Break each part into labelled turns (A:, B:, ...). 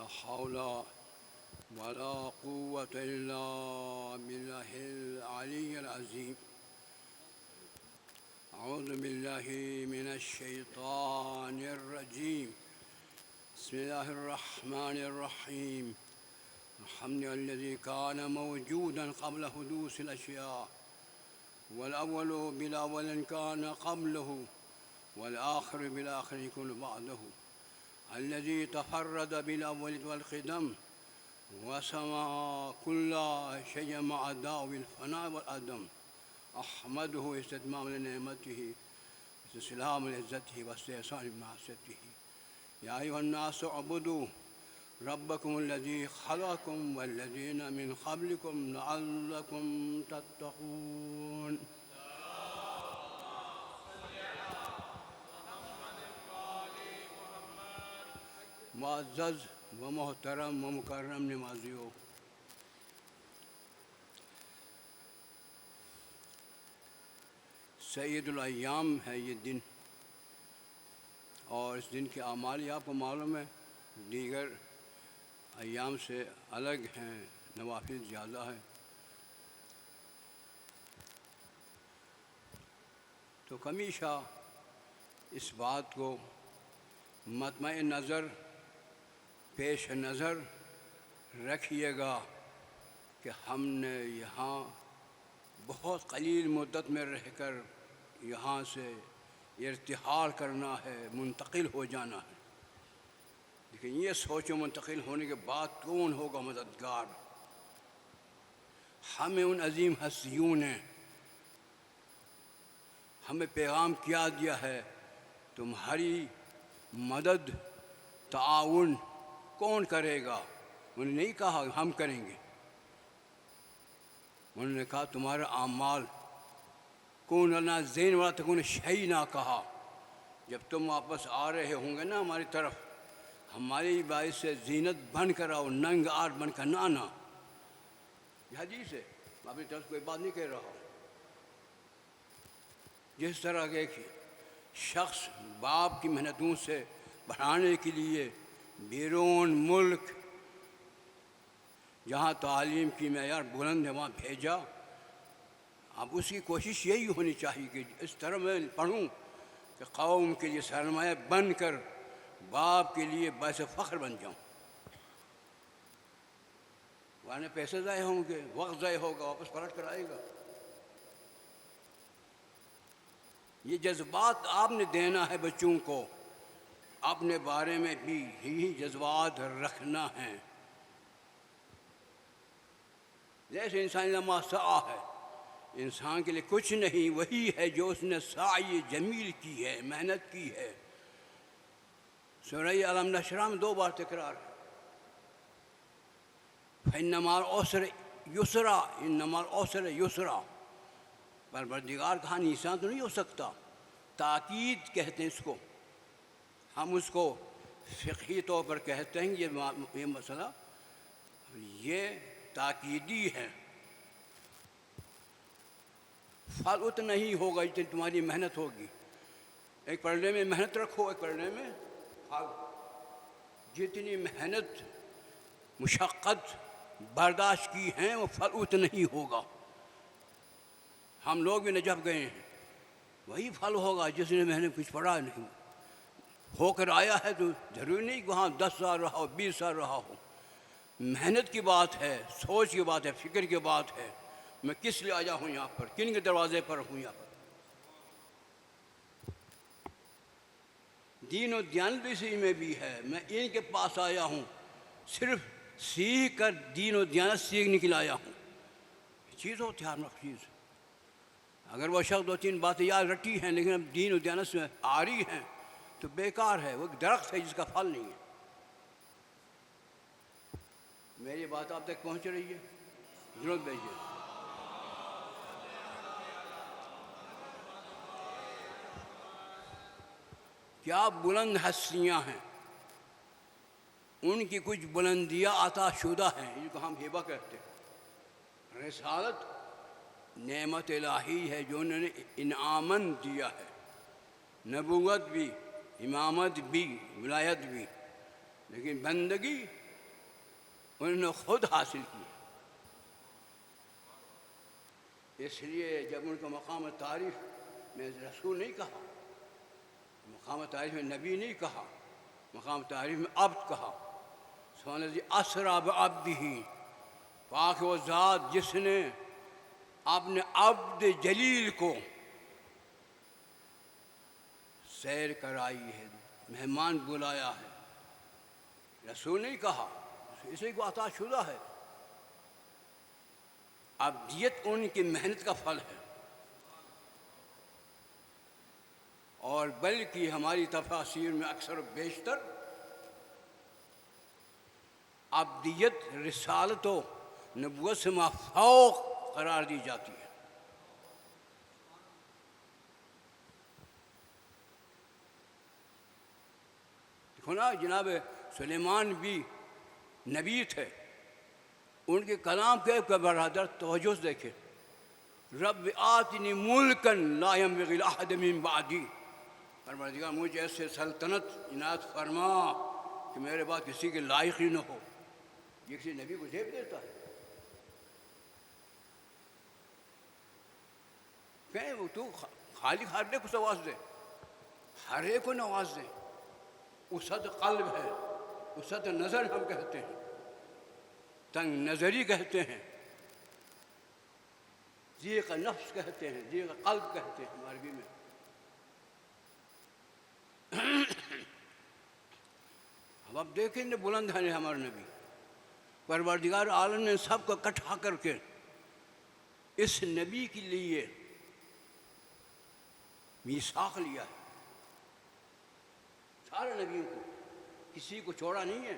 A: لا حول ولا قوة إلا بالله العلي العظيم. أعوذ بالله من الشيطان الرجيم. بسم الله الرحمن الرحيم. الحمد لله الذي كان موجودا قبل حدوث الأشياء، والأول بالأول كان قبله، والآخر بالآخر يكون بعده، الذي تفرد بالأول والقدم وسمع كل شيء مع داوي الفناء والعدم. أحمده استتمام لنعمته واستسلام لعزته واستحسان بمعصيته. يا أيها الناس اعبدوا ربكم الذي خلقكم والذين من قبلكم لعلكم تتقون. معزز و محترم و مکرم نمازیوں، سید الایام ہے یہ دن، اور اس دن کے اعمال آپ کو معلوم ہے دیگر ایام سے الگ ہیں، نوافل زیادہ ہیں. تو ہمیشہ اس بات کو مطمع نظر پیش نظر رکھیے گا کہ ہم نے یہاں بہت قلیل مدت میں رہ کر یہاں سے ارتحال کرنا ہے، منتقل ہو جانا ہے. لیکن یہ سوچو منتقل ہونے کے بعد کون ہوگا مددگار؟ ہمیں ان عظیم ہستیوں نے ہمیں پیغام کیا دیا ہے، تمہاری مدد تعاون کون کرے گا؟ انہوں نے نہیں کہا ہم کریں گے، انہوں نے کہا تمہارا اعمال. کون لنا زین والا تکون شیء نہ کہا. جب تم واپس آ رہے ہوں گے نا ہماری طرف، ہماری باعث سے زینت بن کر آؤ، ننگ آر بن کر نہ آنا. یہ حدیث ہے، میں اپنی طرف کوئی بات نہیں کہہ رہا ہوں. جس طرح کہ ایک شخص باپ کی محنتوں سے بڑھانے کے لیے بیرون ملک جہاں تعلیم کی معیار بلند ہے وہاں بھیجا، اب اس کی کوشش یہی ہونی چاہیے کہ اس طرح میں پڑھوں کہ قوم کے لیے سرمایہ بن کر باپ کے لیے باعث فخر بن جاؤں. ورنہ پیسے ضائع ہوں گے، وقت ضائع ہوگا، واپس پلٹ کر آئے گا. یہ جذبات آپ نے دینا ہے بچوں کو، اپنے بارے میں بھی یہی جذبات رکھنا ہے. جیسے انسان لما سعی ہے، انسان کے لیے کچھ نہیں، وہی ہے جو اس نے سعی جمیل کی ہے، محنت کی ہے. سورہ الم نشرح میں 2 بار تکرار ہے، فَإِنَّ مَعَ الْعُسْرِ يُسْرًا، إِنَّ مَعَ الْعُسْرِ يُسْرًا. پروردگار کہا نیسان تو نہیں ہو سکتا، تاکید کہتے ہیں اس کو. ہم اس کو فقہی طور پر کہتے ہیں یہ مسئلہ یہ تاکیدی ہے. پھل اتنا ہی ہوگا جتنی تمہاری محنت ہوگی. ایک پڑھنے میں محنت رکھو، ایک پڑھنے میں پھل. جتنی محنت مشقت برداشت کی ہیں وہ پھل اتنا ہی ہوگا. ہم لوگ بھی نجف گئے ہیں، وہی پھل ہوگا جس نے میں نے کچھ پڑھا نہیں، ہو کر آیا ہے. تو ضروری نہیں کہ وہاں 10 سال رہا ہو، 20 سال رہا ہو. محنت کی بات ہے، سوچ کی بات ہے، فکر کی بات ہے. میں کس لیے آیا ہوں یہاں پر، کن کے دروازے پر ہوں یہاں پر. دین و دیانت اسی میں بھی ہے. میں ان کے پاس آیا ہوں، صرف سیکھ کر دین و دیانت سیکھنے کے لیے آیا ہوں. چیز ہوتی ہے ہر چیز. اگر وہ شخص 2-3 باتیں یاد رکھی ہیں لیکن اب دین و دیانت سے آ رہی ہیں تو بیکار ہے، وہ ایک درخت ہے جس کا پھل نہیں ہے. میری بات آپ تک پہنچ رہی ہے؟ ضرور بھیجیے. کیا بلند ہستیاں ہیں، ان کی کچھ بلندیاں عطا شدہ ہیں، جن کو ہم ہبہ کہتے ہیں. رسالت نعمت الہی ہے جو انہوں نے انعاماً دیا ہے. نبوت بھی، امامت بھی، ولایت بھی. لیکن بندگی انہوں نے خود حاصل کی. اس لیے جب ان کا مقام تعریف میں رسول نہیں کہا، مقام تعریف میں نبی نہیں کہا، مقام تعریف میں عبد کہا. سبحان الذی اسریٰ بعبدہ، پاک وہ ذات جس نے اپنے عبد جلیل کو سیر کرائی ہے، مہمان بلایا ہے. رسول نہیں کہا، اسی کو عطا شدہ ہے. عبدیت ان کی محنت کا پھل ہے. اور بلکہ ہماری تفاسیر میں اکثر و بیشتر عبدیت رسالت و نبوت سے مافوق قرار دی جاتی ہے. دیکھو نا، جناب سلیمان بھی نبی تھے. ان کے کلام کے برادر توجہ سے دیکھے، رب آتنی ملکا لا ينبغی لأحد من بعدی، پروردگار مجھے ایسے سلطنت عنایت فرما کہ میرے بعد کسی کے لائق ہی نہ ہو. یہ کسی نبی کو زیب دیتا ہے؟ کہیں وہ تو خالق ہر ایک کو نواز دے، ہر ایک کو نواز دے. وسعت قلب ہے، وسعت نظر ہم کہتے ہیں، تنگ نظری کہتے ہیں، ضیق نفس کہتے ہیں، ضیق قلب کہتے ہیں عربی میں. اب دیکھیں نے بلند ہیں ہمارے نبی. پروردگار عالم نے سب کو اکٹھا کر کے اس نبی کے لیے میثاق لیا ہے. سارے نبیوں کو، کسی کو چھوڑا نہیں ہے،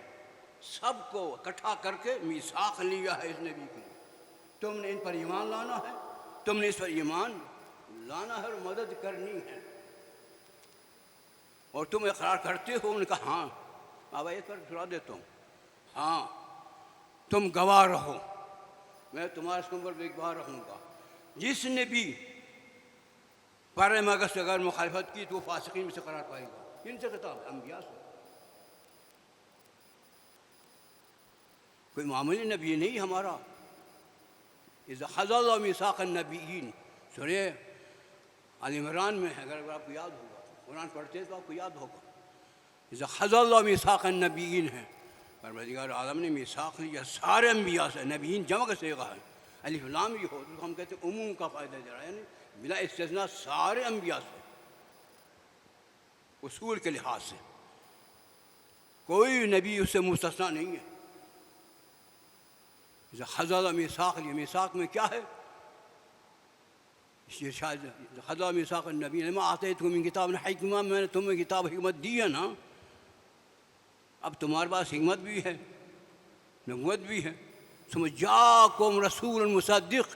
A: سب کو اکٹھا کر کے میثاق لیا ہے اس نبی کے لیے. تم نے ان پر ایمان لانا ہے، تم نے اس پر ایمان لانا ہے اور مدد کرنی ہے. اور تم اقرار کرتے ہو؟ انہوں نے کہا ہاں. بابا ایک پر سنا دیتا ہوں، ہاں تم گواہ رہو، میں تمہارے سنگ پر گواہ رہوں گا. جس نے بھی پر مگر سے اگر مخالفت کی تو وہ فاسقین میں سے قرار پائے گا. ان سے خطاب انبیاء سے، کوئی معمولی نبی نہیں ہمارا. اذا خذ اللہ میثاق النبیین، سورہ آل عمران میں ہے، اگر آپ کو یاد ہوگا، قرآن پڑھتے ہیں تو آپ کو یاد ہوگا. اذا خذ اللہ میثاق النبیین ہے، پروردگار عالم نے میثاق لیا سارے انبیاء سے. نبیین جمع کا صیغہ ہے، الف لام بھی ہو تو ہم کہتے ہیں عموم کا فائدہ دے رہا ہے، یعنی بلا استثناء سارے انبیاء سے. اصول کے لحاظ سے کوئی نبی اس سے مستثنیٰ نہیں ہے. خذ اللہ میثاق لیا، میثاق میں کیا ہے؟ شاید خذ اللہ میثاق النبی لما آتیتکم من کتاب حکمہ، میں نے تمہیں کتاب حکمت دی ہے نا. اب تمہارے پاس حکمت بھی ہے، نبوت بھی ہے. ثم جاءکم رسول مصدق،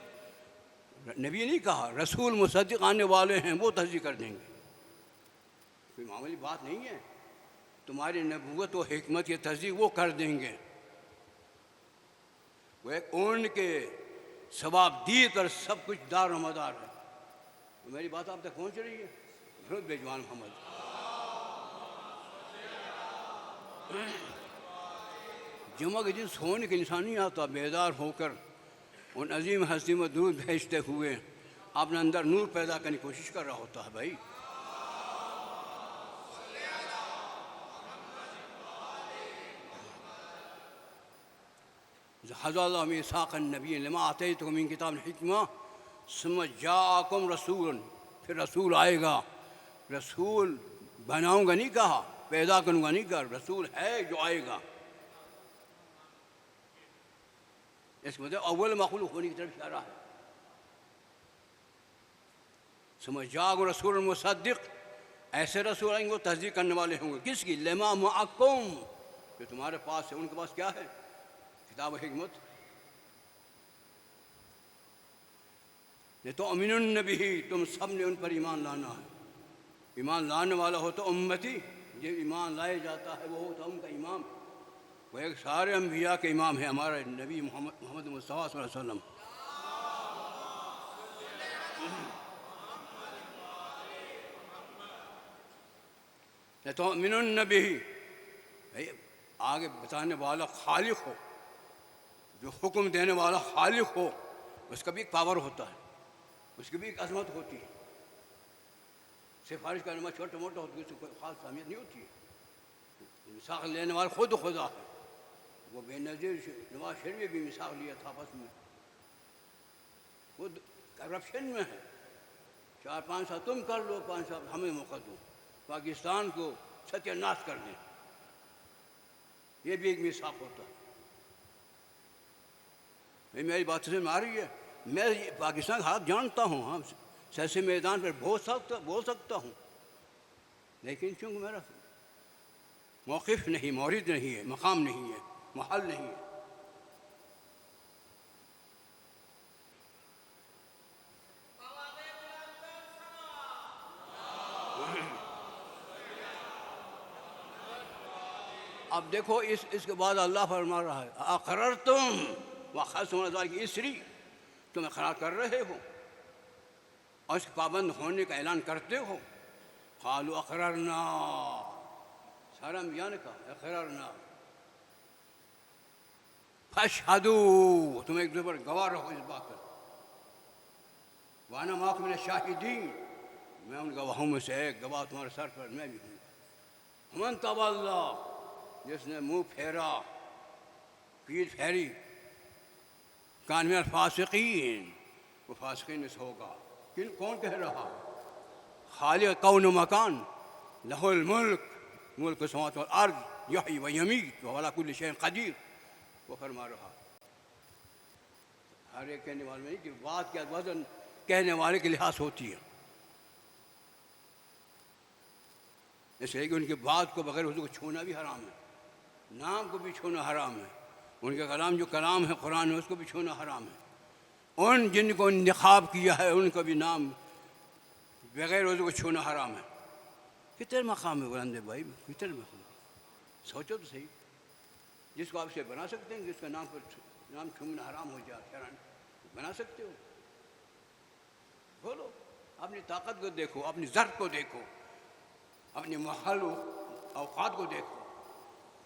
A: نبی نہیں کہا، رسول مصدق آنے والے ہیں، وہ تصدیق کر دیں گے. کوئی معمولی بات نہیں ہے. تمہاری نبوت و حکمت کی تصدیق وہ کر دیں گے. وہ ایک ان کے ثواب دی پر سب کچھ دار و مدار ہے. تو میری بات آپ تک پہنچ رہی ہے؟ درود بے جوان محمد. جمعہ کے دن سونے کے انسان نہیں آتا، بیدار ہو کر ان عظیم ہستی میں درود بھیجتے ہوئے اپنے اندر نور پیدا کرنے کی کوشش کر رہا ہوتا ہے. بھائی خذ اللہ میثاق النبی لما آتیتکم من کتاب الحکمہ ثم جاءکم رسول، پھر رسول آئے گا. رسول بناؤں گا نہیں کہا، پیدا کروں گا نہیں کہا، رسول ہے جو آئے گا. اس مطلب اول مخلوق ہونے کی طرف اشارہ ہے. ثم جاءکم رسول مصدق، ایسے رسول آئیں گے وہ تصدیق کرنے والے ہوں گے. کس کی؟ لما معکم، جو تمہارے پاس ہے. ان کے پاس کیا ہے؟ کتاب و حکمت. لتؤمنن بہ، تم سب نے ان پر ایمان لانا ہے. ایمان لانے والا ہو تو امتی، جو ایمان لائے جاتا ہے وہ ہوتا ان کا امام. وہ ایک سارے انبیاء کے امام ہے ہمارے نبی محمد مصطفیٰ صلی اللہ علیہ وسلم. لتؤمنن بہ، آگے بتانے والا خالق ہو، جو حکم دینے والا خالق ہو اس کا بھی ایک پاور ہوتا ہے، اس کی بھی ایک عظمت ہوتی ہے۔ سفارش کرنے والا چھوٹا موٹا ہوتا ہے، اس کو کوئی خاص اہمیت نہیں ہوتی ہے۔ مثاق لینے والا خود خدا ہے، وہ بے نظیر نواز شریف نے بھی مثاق لیا تھا آپس میں، خود کرپشن میں ہے، 4-5 سال تم کر لو، 5 سال ہمیں موقع دو، پاکستان کو ستیہ ناش کر دیں، یہ بھی ایک میثاق ہوتا ہے۔ میری بات سمجھ میں آ رہی ہے؟ میں پاکستان کا حالات جانتا ہوں، ہاں سیاسی میدان پر بول سکتا ہوں، لیکن چونکہ میرا موقف نہیں، مورد نہیں ہے، مقام نہیں ہے، محل نہیں ہے۔ اب دیکھو اس کے بعد اللہ فرما رہا ہے اقررتم واخذتم ذلک اسری، تم اقرار کر رہے ہو اور اس کے پابند ہونے کا اعلان کرتے ہو۔ قالوا اقررنا، سارا انبیاء نے کہا اقررنا، فاشہدوا، تم ایک دوسرے پر گواہ رہو اس بات پر، وانا معکم من الشاہدین، میں ان گواہوں میں سے ایک گواہ تمہارے سر پر میں بھی ہوں۔ ومن تولی، جس نے منہ پھیرا، پیٹھ پھیری، کان من الفاسقین، وہ فاسقین میں سے ہوگا۔ کون کہہ رہا؟ خالق کون و مکان، لہ الملک، ملک السماوات والارض، یحیی و یمیت وہو علی کل شیء قدیر، وہ فرما رہا۔ ہر ایک کہنے والے میں نہیں کہ بات کا وزن کہنے والے کے لحاظ ہوتی ہے، اس لیے کہ ان کی بات کو بغیر حضور کو چھونا بھی حرام ہے، نام کو بھی چھونا حرام ہے، ان کا کلام جو کلام ہے قرآن میں اس کو بھی چھونا حرام ہے۔ ان جن کو انتخاب کیا ہے ان کا بھی نام بغیر حضور کو چھونا حرام ہے۔ کتنے مقام ہے بلند بھائی، کتنے مقام، سوچو تو صحیح۔ جس کو آپ سے بنا سکتے ہیں، جس کا نام چھونا حرام ہو جائے شرعاً، بنا سکتے ہو؟ بولو، اپنی طاقت کو دیکھو، اپنی ضرب کو دیکھو، اپنے محل و اوقات کو دیکھو۔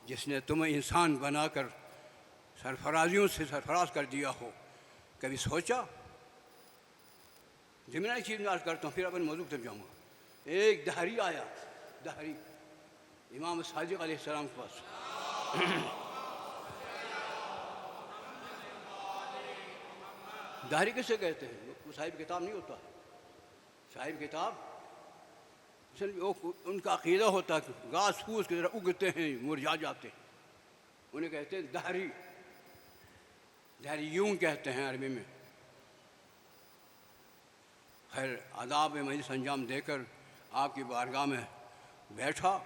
A: جس نے تمہیں انسان بنا کر سرفرازیوں سے سرفراز کر دیا ہو، کبھی سوچا؟ ضمنی چیز میں عرض کرتا ہوں، پھر اپنے موضوع تک جاؤں گا۔ ایک دہری آیا، دہری امام صادق علیہ السلام کے پاس، دہری کسے کہتے ہیں؟ وہ صاحب کتاب نہیں ہوتا، صاحب کتاب ان کا عقیدہ ہوتا ہے کہ گھاس پھوس کی طرح اگتے ہیں، مرجھا جاتے ہیں، انہیں کہتے ہیں دہری، دہریون کہتے ہیں عربی میں۔ خیر آداب مجلس انجام دے کر آپ کی بارگاہ میں بیٹھا،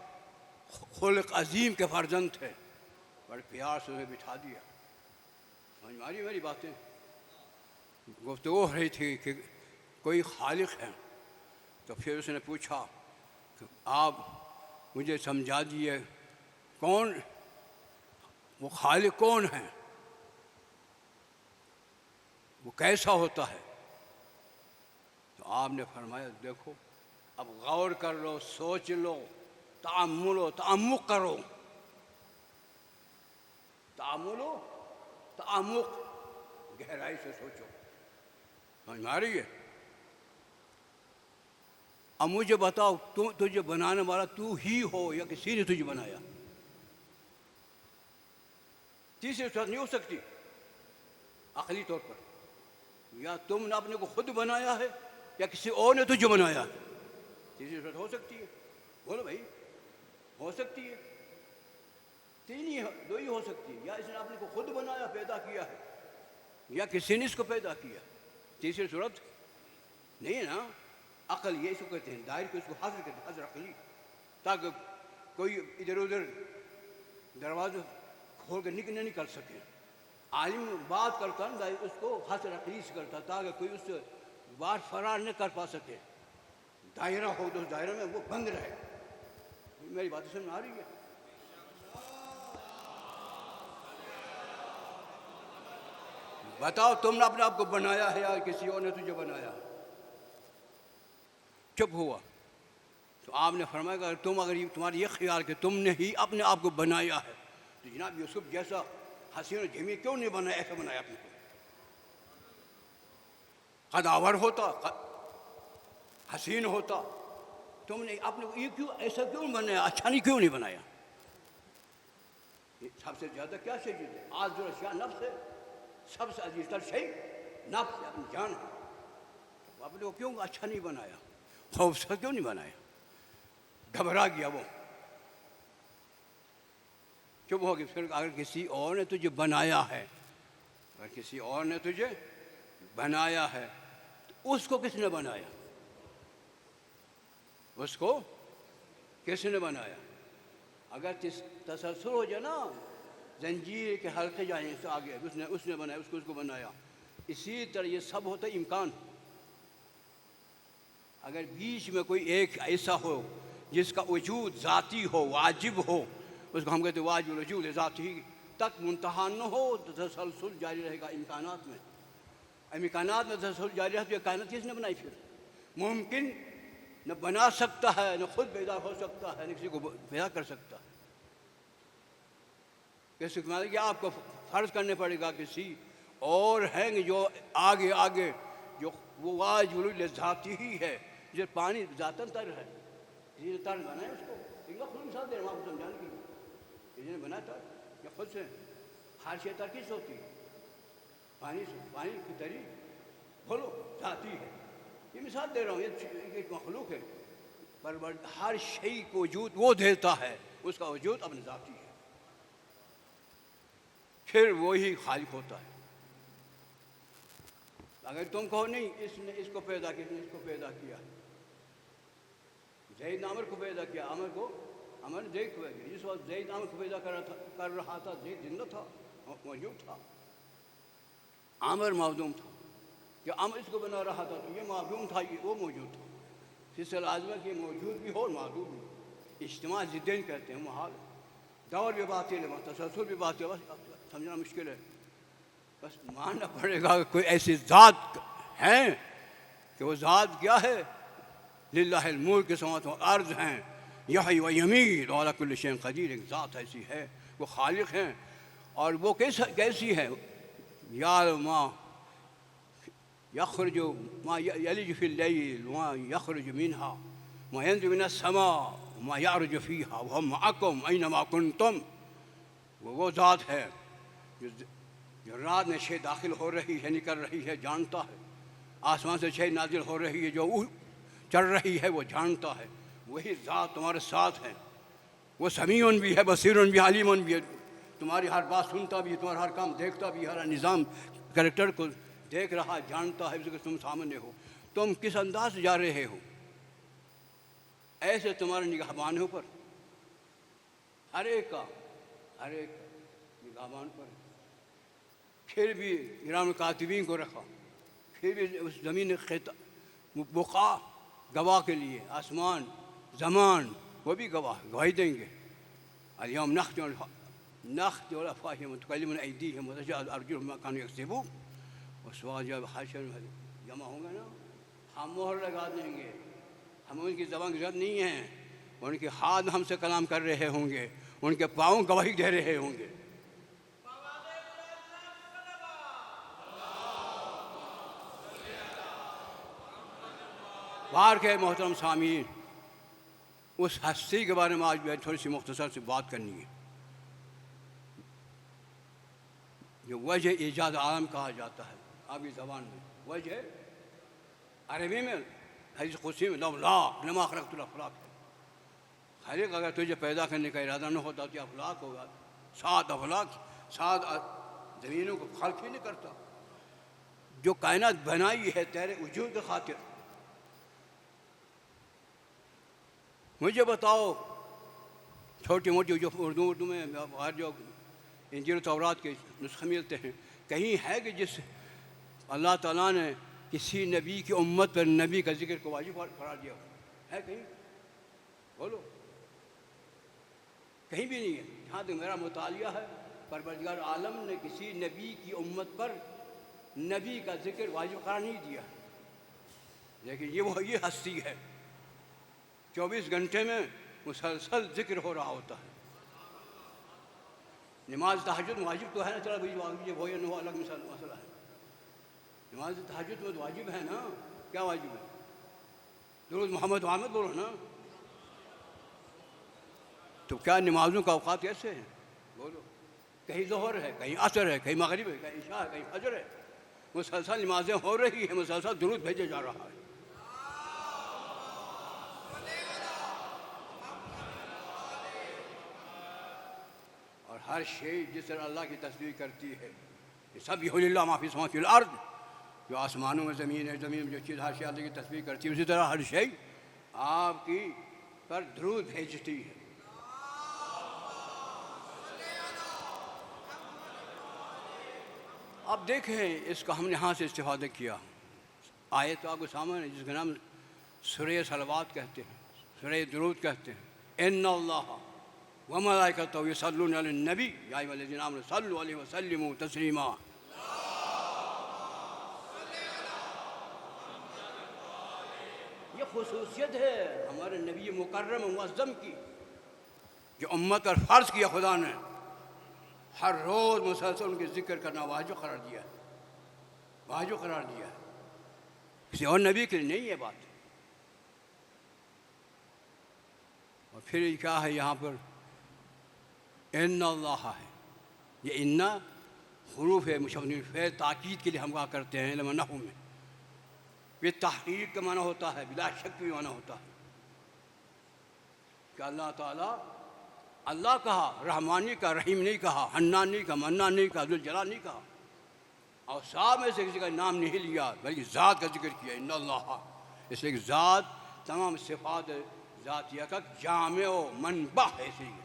A: خلق عظیم کے فرزند تھے، بڑے پیار سے انہیں بٹھا دیا۔ سمجھ میں آ رہی میری باتیں؟ گفتگو ہو رہی تھی کہ کوئی خالق ہے، تو پھر اس نے پوچھا کہ آپ مجھے سمجھا دیے کون وہ خالق کون ہے، وہ کیسا ہوتا ہے؟ تو آپ نے فرمایا دیکھو، اب غور کر لو، سوچ لو، تأمل و تعمق کرو، تأمل و تعمق، گہرائی سے سوچو۔ سمجھ میں آ رہی ہے؟ اب مجھے بتاؤ، تجھے بنانے والا تو ہی ہو یا کسی نے تجھے بنایا؟ تیسری صورت نہیں ہو سکتی عقلی طور پر، یا تم نے اپنے کو خود بنایا ہے یا کسی اور نے تجھے بنایا ہے۔ تیسری صورت ہو سکتی ہے؟ بولو بھائی، ہو سکتی ہے؟ تین ہی، دو ہی ہو سکتی ہے، یا اس نے اپنے کو خود بنایا، پیدا کیا ہے، یا کسی نے اس کو پیدا کیا۔ تیسری صورت نہیں ہے نا۔ عقل یہ اس کو کہتے ہیں، دائر کو اس کو حاضر کہتے ہیں، حاضر عقلی، تاکہ کوئی ادھر ادھر دروازے کھول کے نہ نکل سکے۔ عالم بات کرتا نا اس کو حاضر عقلی سے کرتا، تاکہ کوئی اس سے بات فرار نہ کر پا سکے، دائرہ ہو تو اس دائرے میں وہ بند رہے۔ میری بات سمجھ میں آ رہی ہے؟ بتاؤ، تم نے اپنے آپ کو بنایا ہے یا کسی اور نے تجھے بنایا؟ چپ ہوا تو آپ نے فرمایا کہ اگر تمہاری یہ خیال کہ تم نے ہی اپنے آپ کو بنایا ہے، تو جناب یوسف جیسا حسین و جمیل کیوں نہیں بنایا؟ ایسا بنایا اپنے کو، قداور ہوتا، حسین ہوتا، تم نے اپنے کو یہ کیوں ایسا کیوں بنایا؟ اچھا نہیں کیوں نہیں بنایا؟ سب سے زیادہ کیا چیز ہے؟ آج جو اشیاء نفس ہے، سب سے عزیز تر شیء نفس ہے، اپنی جان ہے. اپنے کو کیوں اچھا نہیں بنایا؟ خوف سے کیوں نہیں بنایا؟ گھبرا گیا وہ، چپ ہو گیا. پھر اگر کسی اور نے تجھے بنایا ہے، اگر کسی اور نے تجھے بنایا ہے تو اس کو کس نے بنایا؟ اس کو کس نے بنایا؟ اگر تسلسل ہو جائے نا، زنجیر کے حلقے جائیں سے آگے، اس نے بنایا، اس کو بنایا. اسی طرح یہ سب ہوتا ہے امکان. اگر بیچ میں کوئی ایک ایسا ہو جس کا وجود ذاتی ہو، واجب ہو، اس کو ہم کہتے ہیں واجب الوجود ذاتی، تک منتہا نہ ہو تو تسلسل جاری رہے گا امکانات میں. امکانات میں تسلسل جاری رہے تو یہ کائنات کس نے بنائی؟ پھر ممکن نہ بنا سکتا ہے، نہ خود پیدا ہو سکتا ہے، نہ کسی کو پیدا کر سکتا ہے. کسی کو کہ آپ کو فرض کرنے پڑے گا کسی اور ہیں گے جو آگے جو وہ واجب الوجود ذاتی ہی ہے. جو پانی ذاتاً تر ہے، کسی نے تر بنایا اس کو. ایک خود مثال دے رہا ہوں آپ کو سمجھانے کی، کسی نے بنا تر یا خود سے. ہر شے تر کس ہوتی ہے؟ پانی کی تری کھولو ذاتی ہے. یہ مثال دے رہا ہوں، یہ ایک مخلوق ہے، پر ہر شے کو وجود وہ دیتا ہے، اس کا وجود اپنے ذاتی ہے. پھر وہی خالق ہوتا ہے. اگر تم کہو نہیں اس نے اس کو پیدا کیا، اس نے اس کو پیدا کیا، زید نے عمر کو پیدا کیا، عمر نے زید کو پیدا کیا. جس وقت زید عمر کو پیدا کر رہا تھا، زید زندہ تھا، موجود تھا، عمر معدوم تھا. کہ عمر اس کو بنا رہا تھا تو یہ معدوم تھا، یہ وہ موجود تھا. اس سے لازم ہے کہ موجود بھی ہو اور معدوم بھی. اجتماع ضدین کہتے ہیں. محال دور بھی باطل ہے، تسلسل بھی باطل ہے. بس سمجھنا مشکل ہے. بس ماننا پڑے گا کہ کوئی ایسی ذات ہیں کہ وہ ذات کیا ہے؟ للہ الملک السماوات والارض ہیں، یحیی و یمیت وعلی کل شیء قدیر. ایک ذات ایسی ہے، وہ خالق ہیں. اور وہ کیسی ہے؟ یعلم ما یخرج ما یلج فی اللیل وما یخرج منها ما ینزل من السماء وما یعرج فیہا وہو معکم اینما کنتم. وہ ذات ہے جو رات میں شے داخل ہو رہی ہے، نکل رہی ہے، جانتا ہے. آسمان سے شے نازل ہو رہی ہے، جو چڑھ رہی ہے، وہ جانتا ہے. وہی ذات تمہارے ساتھ ہے. وہ سمیع بھی ہے، بصیر بھی، علیم بھی ہے. تمہاری ہر بات سنتا بھی ہے، تمہارا ہر کام دیکھتا بھی، ہر نظام کریکٹر کو دیکھ رہا، جانتا ہے. کہ تم سامنے ہو، تم کس انداز سے جا رہے ہو، ایسے تمہارے نگہبانوں پر، ہر ایک نگہبان پر. پھر بھی کرام کاتبین کو رکھا، پھر بھی اس زمین بقا گواہ کے لیے، آسمان زمان وہ بھی گواہی دیں گے. الیوم نختم علی افواہہم وتکلمنا ایدیہم وتشہد ارجلہم بما کانوا یکسبون. اس وقت جب حشر میں جمع ہوں گے نا، ہم مہر لگا دیں گے. ہم ان کی زبان کی ضرورت نہیں ہے، ان کے ہاتھ ہم سے کلام کر رہے ہوں گے، ان کے پاؤں گواہی دے رہے ہوں گے. باہر کے محترم سامعین، اس ہستی کے بارے میں آج بھی تھوڑی سی مختصر سی بات کرنی ہے، جو وجہ ایجاد عالم کہا جاتا ہے عربی زبان میں. وجہ عربی میں حدیث قدسی میں لولا لما خلقت الافلاک ہے. خالق اگر تجھے پیدا کرنے کا ارادہ نہ ہوتا تو افلاک ہوگا. 7 افلاک، 7 زمینوں کو خلق ہی نہیں کرتا. جو کائنات بنائی ہے تیرے وجود کی خاطر. مجھے بتاؤ، چھوٹی موٹی جو اردو میں باہر جو انجیل و تورات کے نسخے ملتے ہیں، کہیں ہے کہ جس اللہ تعالیٰ نے کسی نبی کی امت پر نبی کا ذکر کو واجب قرار دیا ہے؟ کہیں بولو. کہیں بھی نہیں ہے. جہاں تک میرا مطالعہ ہے، پروردگار عالم نے کسی نبی کی امت پر نبی کا ذکر واجب قرار نہیں دیا. لیکن یہ ہستی ہے، 24 گھنٹے میں مسلسل ذکر ہو رہا ہوتا ہے. نماز تہجد واجب تو ہے نا، چلا واجب ہو یا نہ ہو الگ مسئلہ ہے. نماز تہجد میں واجب ہے نا. کیا واجب ہے؟ درود محمد محمد بولو نا. تو کیا نمازوں کا اوقات کیسے ہیں؟ بولو. کہیں ظہر ہے، کہیں عصر ہے، کہیں مغرب ہے، کہیں عشاء ہے، کہیں فجر ہے. مسلسل نمازیں ہو رہی ہیں، مسلسل درود بھیجے جا رہا ہے. اور ہر شے جس طرح اللہ کی تصویر کرتی ہے، سبح للہ ما فی السماوات والارض، جو آسمانوں میں زمین ہے، زمین میں جو چیز ہر شے اللہ کی تصویر کرتی ہے، اسی طرح ہر شے آپ کی پر درود بھیجتی ہے. اب دیکھیں اس کا ہم نے یہاں سے استفادہ کیا. آیت تو آپ کے سامنے ہے، جس کا نام سورہ صلوات کہتے ہیں، سورہ درود کہتے ہیں. ان اللہ وملائکتہ یصلون علی النبی یا ایھا الذین آمنوا صلوا علیہ وسلموا تسلیما. یہ خصوصیت ہے ہمارے نبی مکرم و معظم کی، جو امت پر فرض کیا خدا نے. ہر روز مسلسل ان کے ذکر کرنا واجب قرار دیا ہے، واجب قرار دیا ہے. کسی اور نبی کے لیے نہیں یہ بات. اور پھر یہ کیا ہے یہاں پر؟ ان اللہ ہے. یہ ان حروف ہے مشبہ فعل تاکید کے لیے ہم کہا کرتے ہیں علم نحو میں. یہ تحقیق کا معنی ہوتا ہے، بلا شک بھی معنی ہوتا ہے کہ اللہ تعالیٰ اللہ کہا، رحمانی کا رحیم نہیں کہا، حنان نہیں کہا، منان نہیں کہا، ذوالجلال نہیں کہا. اور صاحب میں سے کسی کا نام نہیں لیا بلکہ ذات کا ذکر کیا. ان اللہ، اس لیے کہ ذات تمام صفات ذاتیہ کا جامع و منبع ہے. اسی لیے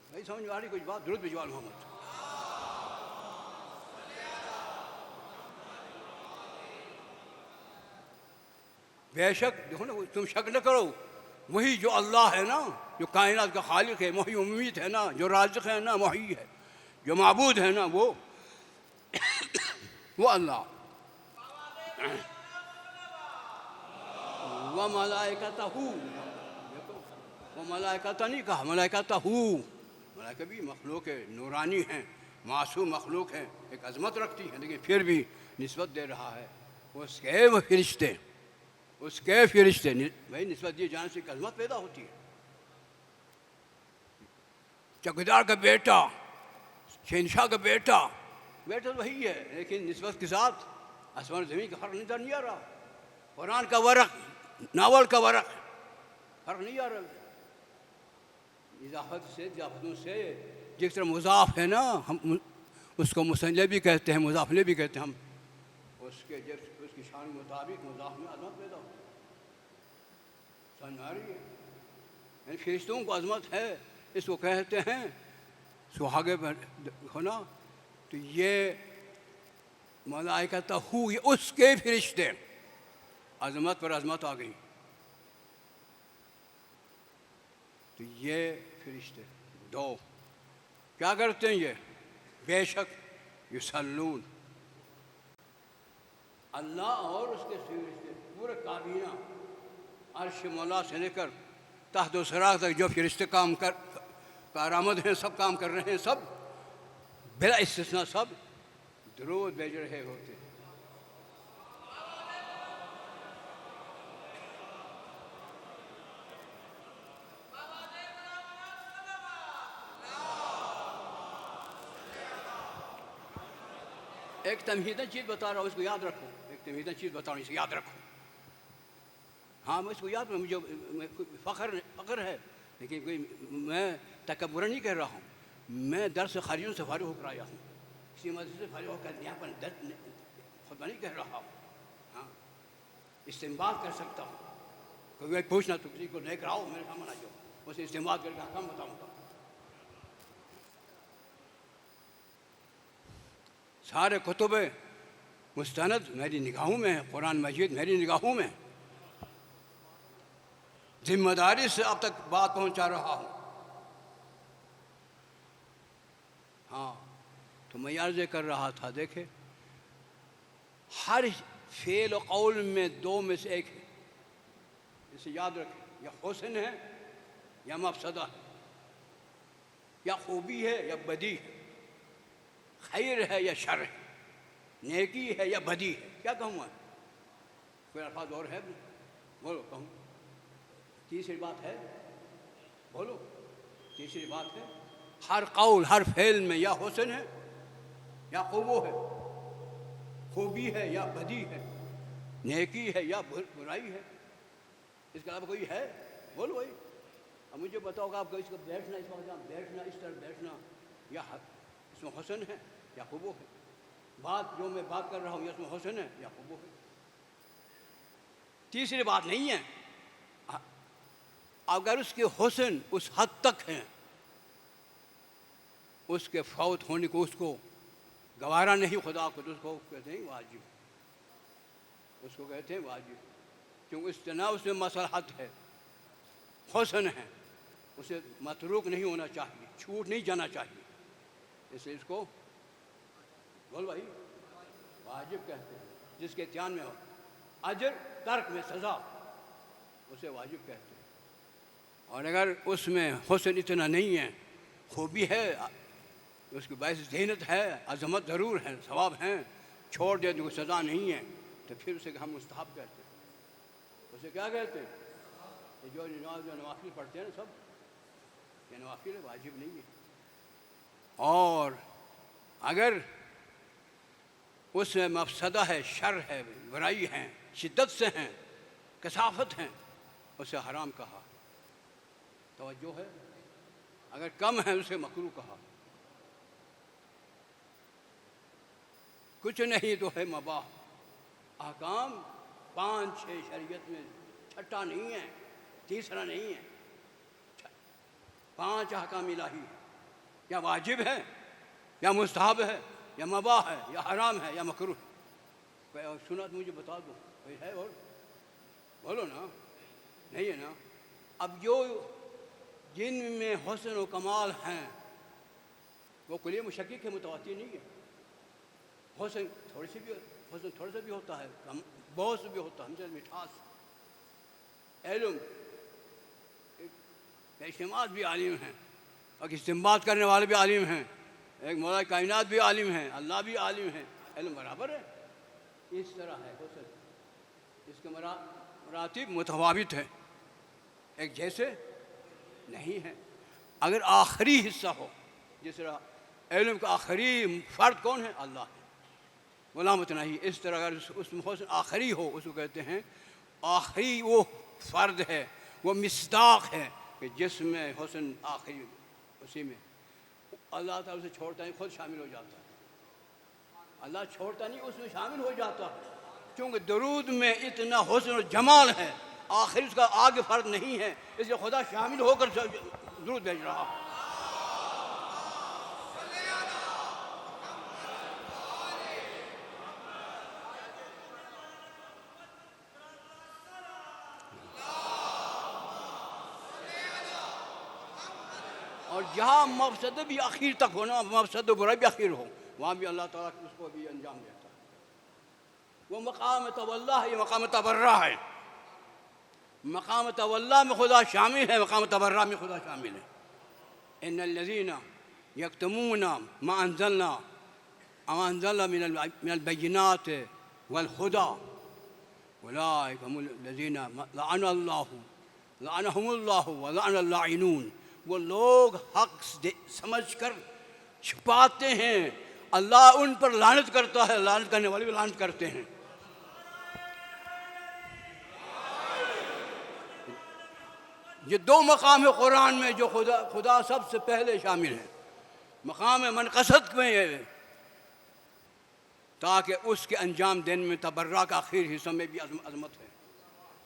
A: بھائی سمجھ میں آ رہی کچھ بات؟ درود بھیجو محمد. بے شک دیکھو نا، تم شک نہ کرو، وہی جو اللہ ہے نا، جو کائنات کا خالق ہے، محی و ممیت ہے نا، جو رازق ہے نا، محی ہے، جو معبود ہے نا، وہ اللہ. وملائکتہ، وہ ملائکتہ نہیں کہا، ملائکتہ. ملائکہ بھی مخلوق ہے، نورانی ہیں، معصوم مخلوق ہیں، ایک عظمت رکھتی ہیں، لیکن پھر بھی نسبت دے رہا ہے اس کے فرشتے، اس کے فرشتے. بھائی نسبت دیے جانے سے ایک عظمت پیدا ہوتی ہے. چوکیدار کا بیٹا، شہنشاہ کا بیٹا تو وہی ہے، لیکن نسبت کے ساتھ آسمان زمین کا فرق نظر نہیں آ رہا. قرآن کا ورق، ناول کا ورق، فرق نہیں آ رہا. اضافتوں سے جس طرح مضاف ہے نا، ہم اس کو مصنف بھی کہتے ہیں، مضاف بھی کہتے ہیں. ہم اس کی شان کے مطابق مضاف میں عظمت پیدا ہوتی ہے. سمجھ آ رہی ہے؟ یعنی فرشتوں کو عظمت ہے، اس کو کہتے ہیں سہاگے پر ہونا. تو یہ ملائکتہ، یہ اس کے فرشتے. عظمت پر عظمت آ گئی. تو یہ فرشتے دو کیا کرتے ہیں؟ یہ بے شک یصلون، اللہ اور اس کے فرشتے، پورے کابینہ عرش مولا سے لے کر تحت و ثری تک جو فرشتے کارآمد ہیں، سب کام کر رہے ہیں، سب بلا استثناء سب درود بھیج رہے ہوتے ہیں. ایک تمہیدہ چیز بتا رہا ہوں، اس کو یاد رکھو. ایک تمہیدہ چیز بتا رہا ہوں، اسے یاد رکھو. ہاں میں اس کو یاد رکھوں، مجھے فخر ہے، لیکن کوئی میں تکبر نہیں کہہ رہا ہوں. میں درس خاریوں سے فارغ ہو کر آیا ہوں، کسی مسجد سے فارغ ہو کر یہاں پر خطبہ نہیں کہہ رہا ہوں. ہاں استنباط کر سکتا ہوں. کوئی پوچھنا تو کسی کو لے کر آؤ میرے سامنے آ جاؤ، اسے استنباط کر کے حکم بتاؤں گا. سارے کتب مستند میری نگاہوں میں ہے، قرآن مجید میری نگاہوں میں. ذمہ داری سے اب تک بات پہنچا رہا ہوں. ہاں تو میں عرض کر رہا تھا، دیکھے ہر فعل و قول میں دو میں سے ایک ہے. اسے یاد رکھیں، یا حسن ہے یا مفسدہ ہے. یا خوبی ہے یا بدی ہے، خیر ہے یا شر ہے، نیکی ہے یا بدی ہے؟ کیا کہوں میں؟ کوئی الفاظ اور ہے؟ بولو کہوں؟ تیسری بات ہے، بولو تیسری بات ہے، ہر قول ہر فعل میں یا حسن ہے یا خوبو ہے، خوبی ہے یا بدی ہے، نیکی ہے یا برائی ہے؟ اس کے علاوہ کوئی ہے؟ بولو بھائی، اب مجھے بتاؤ کہ آپ کو اس کو بیٹھنا، اس وقت بیٹھنا، اس طرح بیٹھنا، یا اس میں حسن ہے یا خوبو ہے؟ بات جو میں بات کر رہا ہوں، یا اس میں حسن ہے یا خوبو ہے؟ تیسری بات نہیں ہے، اگر اس کے حسن اس حد تک ہیں، اس کے فوت ہونے کو اس کو گوارا نہیں خدا کو، تو اس کو کہتے ہیں واجب، اس کو کہتے ہیں واجب، کیونکہ اس طرح اس میں مصلحت ہے، حسن ہے، اسے متروک نہیں ہونا چاہیے، چھوٹ نہیں جانا چاہیے، اس لیے اس کو بول بھائی واجب کہتے ہیں، جس کے اتیان میں ہو اجر، ترک میں سزا، اسے واجب کہتے ہیں۔ اور اگر اس میں حسن اتنا نہیں ہے، خوبی ہے، اس کی باعث زینت ہے، عظمت ضرور ہے، ثواب ہیں، چھوڑ دے تو سزا نہیں ہے، تو پھر اسے ہم مستحب کہتے ہیں۔ اسے کیا کہتے ہیں؟ جو نوافل پڑھتے ہیں نا سب، یہ نوافل ہے، واجب نہیں ہے۔ اور اگر اس میں مفسدہ ہے، شر ہے، برائی ہے، شدت سے ہیں، کثافت ہیں، اسے حرام کہا، توجہ ہے؟ اگر کم ہے اسے مکروہ کہا، کچھ نہیں تو ہے مباح۔ احکام 5-6 شریعت میں، چھٹا نہیں ہے، تیسرا نہیں ہے، 5 احکام الہی ہے، یا واجب ہے یا مستحب ہے یا مباح ہے یا حرام ہے یا مکروہ ہے۔ کوئی اور سنا تو مجھے بتا دو، کوئی ہے اور؟ بولو نا، نہیں ہے نا؟ اب جو جن میں حسن و کمال ہیں وہ کلیہ مشکک ہے، متواتر نہیں ہے۔ حسن تھوڑے سے بھی ہوتا ہے، بہت سے بھی ہوتا ہے، مثل مٹھاس، علم، اعتماد بھی عالم ہیں، اور استنباط کرنے والے بھی عالم ہیں، ایک مولا کائنات بھی عالم ہیں، اللہ بھی عالم ہے، علم برابر ہے۔ اس طرح ہے حسن، اس کے مراتب متفاوت ہے، ایک جیسے نہیں ہے۔ اگر آخری حصہ ہو، جس طرح علم کا آخری فرد کون ہے؟ اللہ ہے، غلامت نہیں۔ اس طرح اگر اس میں حسن آخری ہو، اس کو کہتے ہیں آخری وہ فرد ہے، وہ مصداق ہے کہ جس میں حسن آخری، اسی میں اللہ تعالیٰ اسے چھوڑتا نہیں، خود شامل ہو جاتا ہے۔ اللہ چھوڑتا نہیں، اس میں شامل ہو جاتا ہے، کیونکہ درود میں اتنا حسن و جمال ہے، آخر اس کا آگے فرد نہیں ہے، اس لیے خدا شامل ہو کر درود بھیج رہا ہے۔ اور جہاں مفسد بھی اخیر تک ہونا، مفسد و برائی بھی اخیر ہو، وہاں بھی اللہ تعالیٰ اس کو بھی انجام دیتا ہے۔ وہ مقام تولا ہے، یہ مقام تبرہ ہے۔ مقام تولا میں خدا شامل ہے، مقام تبرہ میں خدا شامل ہے۔ ان الذین یکتمون ما انزلنا من البینات والہدی اولئک هم الذین لعنهم اللہ ولعن اللاعنون۔ وہ لوگ حق سمجھ کر چھپاتے ہیں، اللہ ان پر لعنت کرتا ہے، لعنت کرنے والے بھی لعنت کرتے ہیں۔ یہ 2 مقام ہے قرآن میں جو خدا سب سے پہلے شامل ہے۔ مقام منقصد میں ہے تاکہ اس کے انجام دینے میں تبرہ کا آخری حصہ میں بھی عظمت ہے،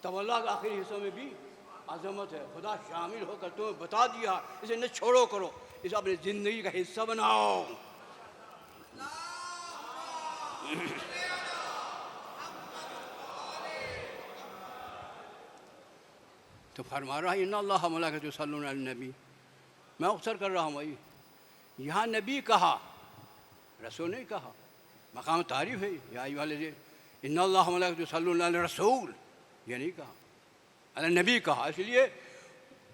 A: تولا کا آخری حصہ میں بھی عظمت ہے۔ خدا شامل ہو کر تمہیں بتا دیا، اسے نہ چھوڑو کرو، اسے اپنی زندگی کا حصہ بناؤ۔ تو فرما رہا ہے ان اللہ ملائکۃہ یصلون علی النبی۔ میں اکثر کر رہا ہوں بھائی، یہاں نبی کہا، رسول نہیں کہا، مقام تعریف ہے۔ یا ایھا الذین ان اللہ ملائکۃہ یصلون علی الرسول، یہ نہیں کہا، علی نبی کہا۔ اس لیے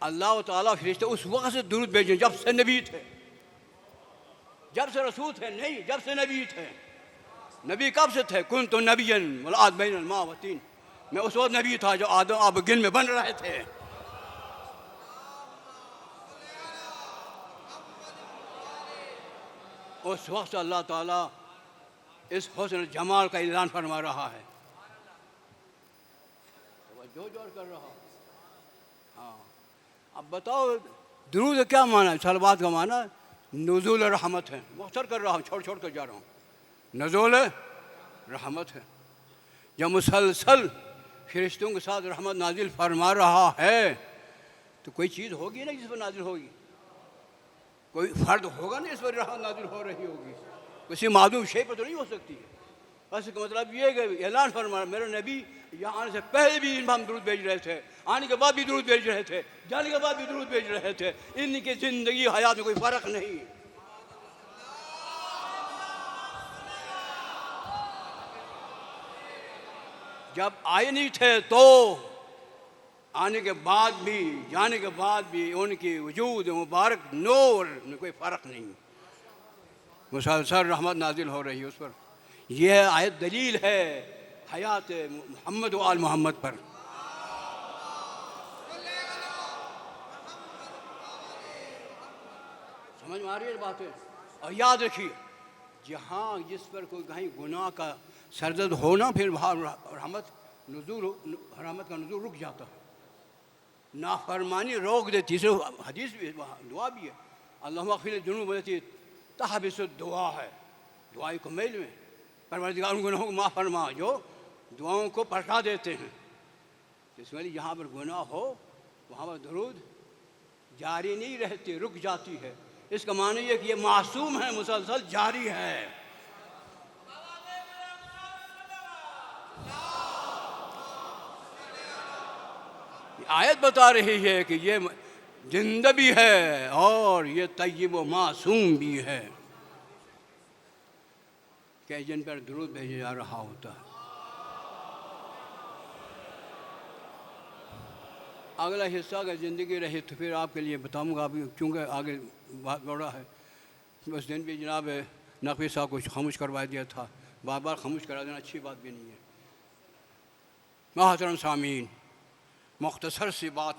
A: اللہ تعالیٰ فرشتے اس وقت سے درود بھیجیں جب سے نبی تھے۔ جب سے رسول تھے نہیں، جب سے نبی تھے. نبی کب سے تھے؟ کنت نبیا والآد بین الماء والطین. میں اس وقت نبی تھا جو آدم آب گن میں بن رہے تھے. اس وقت سے اللہ تعالیٰ اس حسن جمال کا اعلان فرما رہا ہے. جو جوڑ کر رہا. ہاں اب بتاؤ درود کیا معنی ہے؟ صلوات کا معنی نزول رحمت ہے. مختصر کر رہا ہوں، چھوڑ کر جا رہا ہوں. نزول رحمت ہے. جب مسلسل فرشتوں کے ساتھ رحمت نازل فرما رہا ہے تو کوئی چیز ہوگی نا جس پر نازل ہوگی. کوئی فرد ہوگا نا اس پر رحمت نازل ہو رہی ہوگی. کسی معدوم شے پر تو نہیں ہو سکتی ہے. بس کا مطلب یہ کہ اعلان فرما میرے نبی یہاں آنے سے پہلے بھی ان پر ہم درود بھیج رہے تھے، آنے کے بعد بھی درود بھیج رہے تھے، جانے کے بعد بھی درود بھیج رہے تھے. ان کی زندگی حیات میں کوئی فرق نہیں. جب آئے نہیں تھے تو آنے کے بعد بھی، جانے کے بعد بھی ان کی وجود مبارک نور میں کوئی فرق نہیں. مسلسل رحمت نازل ہو رہی ہے اس پر. یہ آیت دلیل ہے حیات محمد و آل محمد پر. سمجھ میں آ رہی ہے باتیں؟ اور یاد رکھیے جہاں جس پر کوئی کہیں گناہ کا سرزد ہونا پھر وہاں رحمت کا نزول رک جاتا ہے. نافرمانی روک دیتی. تیسرے حدیث بھی دعا بھی ہے اللہم اغفر لی الذنوب التی تحبس الدعا ہے. دعائی کو میل میں پروردگار ان گناہوں کو معاف فرما جو دعاؤں کو پلٹا دیتے ہیں. اس لیے جہاں پر گناہ ہو وہاں پر درود جاری نہیں رہتی، رک جاتی ہے. اس کا معنی یہ کہ یہ معصوم ہے، مسلسل جاری ہے. آیت بتا رہی ہے کہ یہ زندہ بھی ہے اور یہ طیب و معصوم بھی ہے کہ جن پر درود بھیجا جا رہا ہوتا ہے. اگلا حصہ اگر زندگی رہی تو پھر آپ کے لیے بتاؤں گا. ابھی چونکہ آگے بات بڑھا ہے. اس دن بھی جناب نقوی صاحب کو خاموش کروا دیا تھا. بار بار خاموش کرا دینا اچھی بات بھی نہیں ہے. محترم سامعین، مختصر سی بات،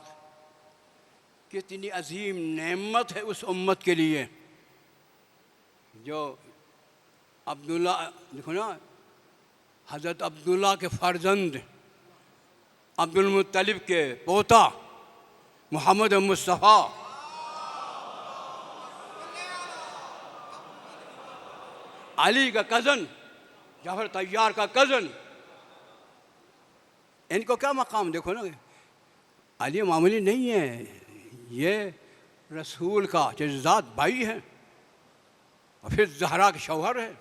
A: کتنی عظیم نعمت ہے اس امت کے لیے جو عبداللہ، دیکھو نا، حضرت عبداللہ کے فرزند عبد المطلب کے پوتا محمد مصطفیٰ علی کا کزن، جعفر طیار کا کزن، ان کو کیا مقام دیکھو نا. علی معمولی نہیں ہے، یہ رسول کا جزاد بھائی ہے اور پھر زہرا کے شوہر ہے.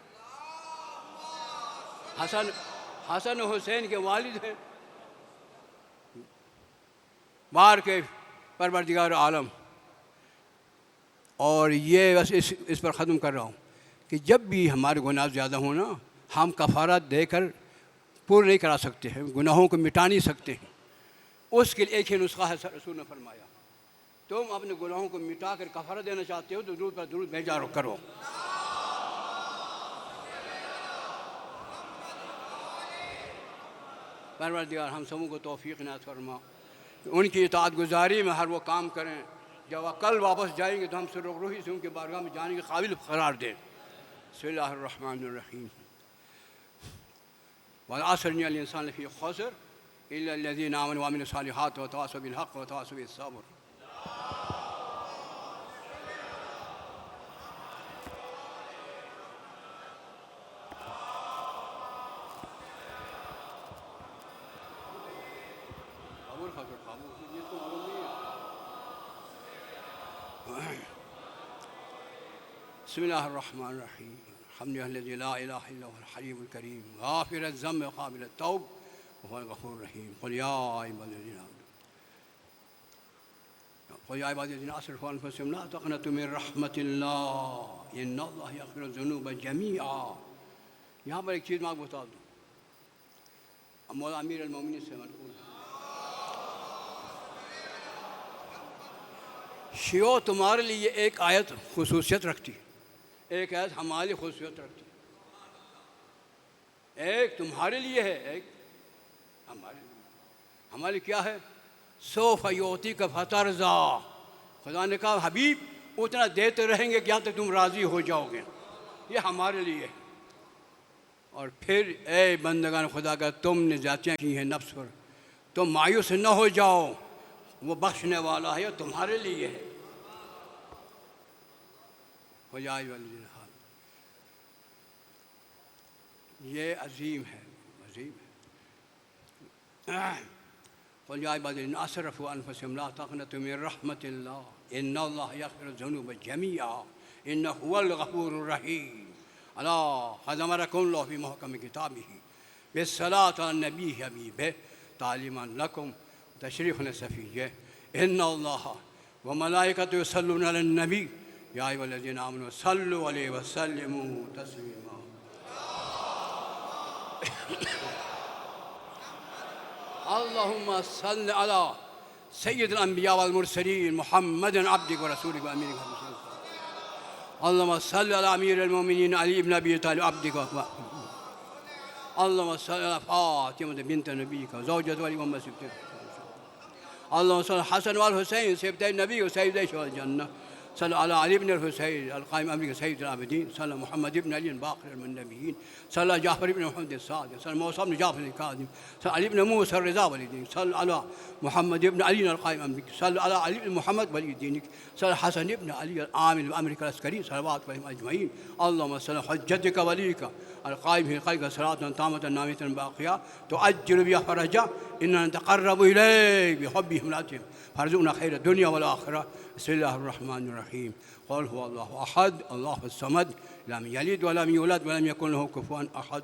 A: حسن حسین کے والد ہیں. بار کے پروردگار عالم. اور یہ بس اس پر ختم کر رہا ہوں کہ جب بھی ہمارے گناہ زیادہ ہوں نا، ہم کفارات دے کر پور نہیں کرا سکتے ہیں، گناہوں کو مٹا نہیں سکتے ہیں. اس کے لیے ایک ہی نسخہ ہے، رسول نے فرمایا تم اپنے گناہوں کو مٹا کر کفارہ دینا چاہتے ہو تو درود پر درود بھیجا کرو. پروردگار ہم سبوں کو توفیق عنایت فرما. ان کی اطاعت گزاری میں ہر وہ کام کریں جب وہ کل واپس جائیں گے تو ہم سے روحی سے ان کے بارگاہ میں جانے کے قابل قرار دیں. بسم اللہ الرحمن الرحیم. والعصر ان الانسان لفی خسر الا الذین آمنوا وعملوا الصالحات وتواصوا بالحق وتواصوا بالصبر. بسم اللہ الرحمن الرحیم. الحمد للہ الذی لا الہ الا هو الحلیم الکریم غافر الذنب وقابل التوب وهو الغفور الرحیم. قل یا عبادی الذین اسرفوا علی انفسہم لا تقنطوا من رحمۃ اللہ ان اللہ یغفر الذنوب جمیعا. یہاں پر ایک چیز میں آپ کو بتا دوں، مولا امیر المومنین سے منقول ہے. شیعہ تمہارے لیے ایک آیت خصوصیت رکھتی ہے ایک آیت ہماری خصوصیت رکھتی ہے، ایک تمہارے لیے ہے، ایک ہمارے لیے۔ ہمارے کیا ہے؟ سوف یعطیک فترضی، خدا نے کہا حبیب اتنا دیتے رہیں گے کہ یہاں تک تم راضی ہو جاؤ گے، یہ ہمارے لیے ہے۔ اور پھر اے بندگان خدا کا تم نے زیادتیاں کی ہیں نفس پر، تم مایوس نہ ہو جاؤ، وہ بخشنے والا ہے، تمہارے لیے ہے۔ یہ عظیم ہے، عظیم ہے۔ قل یا عبادی الذین اسرفوا علی انفسہم لا تقنطوا من رحمۃ اللہ ان اللہ یغفر الذنوب جمیعا انہ هو الغفور الرحیم۔ الا قد امرکم اللہ فی محکم کتابہ بالصلاۃ علی النبی حبیبہ تعلیما لکم تشریفا صفیہ ان اللہ وملائکتہ یصلون علی النبی یا ایھا الذین آمنوا صلوا علیہ وسلموا تسلیما۔ اللہم صل علی سید الانبیاء والمرسلین محمد عبدک ورسولک وامینک۔ اللہم صل علی امیر المومنین علی بن ابی طالب عبدک اللہم صل علی فاطمہ بنت نبیک زوجۃ ولی محمد صدیق۔ اللہم صل علی حسن والحسین سیبتي النبی وسیدي شہداء الجنہ۔ صلی علی علی بن الحسین القائم امرک سید العابدین۔ صلی محمد بن علی باقر النبیین۔ صلی جعفر بن محمد الصادق۔ صلی موسیٰ بن جعفر الکاظم۔ صلی علی بن موسیٰ الرضا ولی الدین۔ صلی علی محمد بن علی القائم امرک۔ صلی علی علی بن محمد ولی الدین۔ صلی حسن بن علی العامل بامرک العسکری صلوات علیہم اجمعین۔ اللہم صل علی حجتک ولیک القائم فی خلقک صلاۃ تامۃ نامۃ باقیہ تؤجل بها فرجا اننا نتقرب الیک بحبهم الاتم فارزقنا خیر الدنیا والآخرہ۔ بسم اللہ الرحمن الرحیم۔ قل هو اللہ احد اللہ الصمد لم یلد ولم یولد ولم یکن له کفوا احد۔